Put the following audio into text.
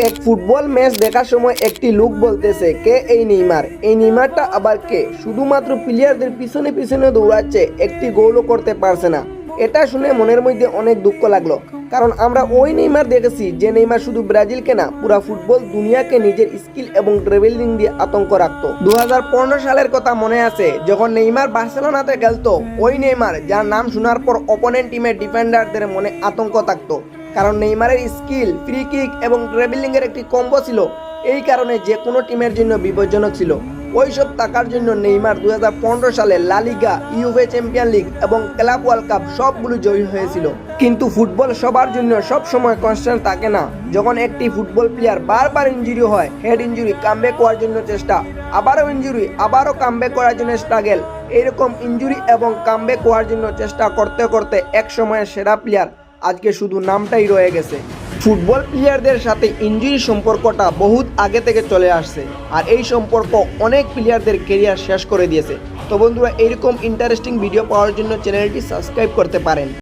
এক football match দেখার সময় একটি লোক বলতেছে, কে এই নেইমার? এই নেইমারটা আবার কে? শুধুমাত্র প্লেয়ারদের পিছনে পিছনে দৌড়াচ্ছে, একটি গোলও করতে পারছে না। এটা শুনে মনের মধ্যে অনেক দুঃখ লাগলো, কারণ আমরা ওই নেইমার দেখেছি যে নেইমার শুধু ব্রাজিলকে না, পুরা ফুটবল দুনিয়াকে নিজের স্কিল এবং ড্রিবলিং দিয়ে আতঙ্ক রাখতো। 2015 সালের কথা মনে আছে, যখন নেইমার বার্সেলোনাতে খেলতো। ওই নেইমার যার নাম শোনার পর অপোনেন্ট টিমের ডিফেন্ডারদের মনে আতঙ্ক থাকতো, কারণ নেইমারের স্কিল, ফ্রি কিক এবং ড্রিবলিং এর একটি কম্বো ছিল। এই কারণে যে কোনো টিমের জন্য বিপজ্জনক ছিল। ওইসব টাকার জন্য নেইমার 2015 সালে লা লিগা, ইউভে চ্যাম্পিয়ন লিগ এবং ক্লাব ওয়ার্ল্ড কাপ সবগুলো জয়ী হয়েছিল। কিন্তু ফুটবল সবার জন্য সব সময় কনস্ট্যান্ট থাকে না। যখন একটি ফুটবল প্লেয়ার বারবার ইনজুরি হয়, হেড ইনজুরি, কামব্যাক করার জন্য চেষ্টা, আবারও ইনজুরি, আবারও কামব্যাক করার জন্য স্ট্রাগল, এইরকম ইনজুরি এবং কামব্যাক করার জন্য চেষ্টা করতে করতে এক সময়ের সেরা প্লেয়ার আজকে শুধু নামটাই রয়ে গেছে। ফুটবল প্লেয়ারদের সাথে ইনজুরি সম্পর্কটা বহুত আগে থেকে চলে আসছে, আর এই সম্পর্ক অনেক প্লেয়ারদের ক্যারিয়ার শেষ করে দিয়েছে। তো বন্ধুরা, এইরকম ইন্টারেস্টিং ভিডিও পাওয়ার জন্য চ্যানেলটি সাবস্ক্রাইব করতে পারেন।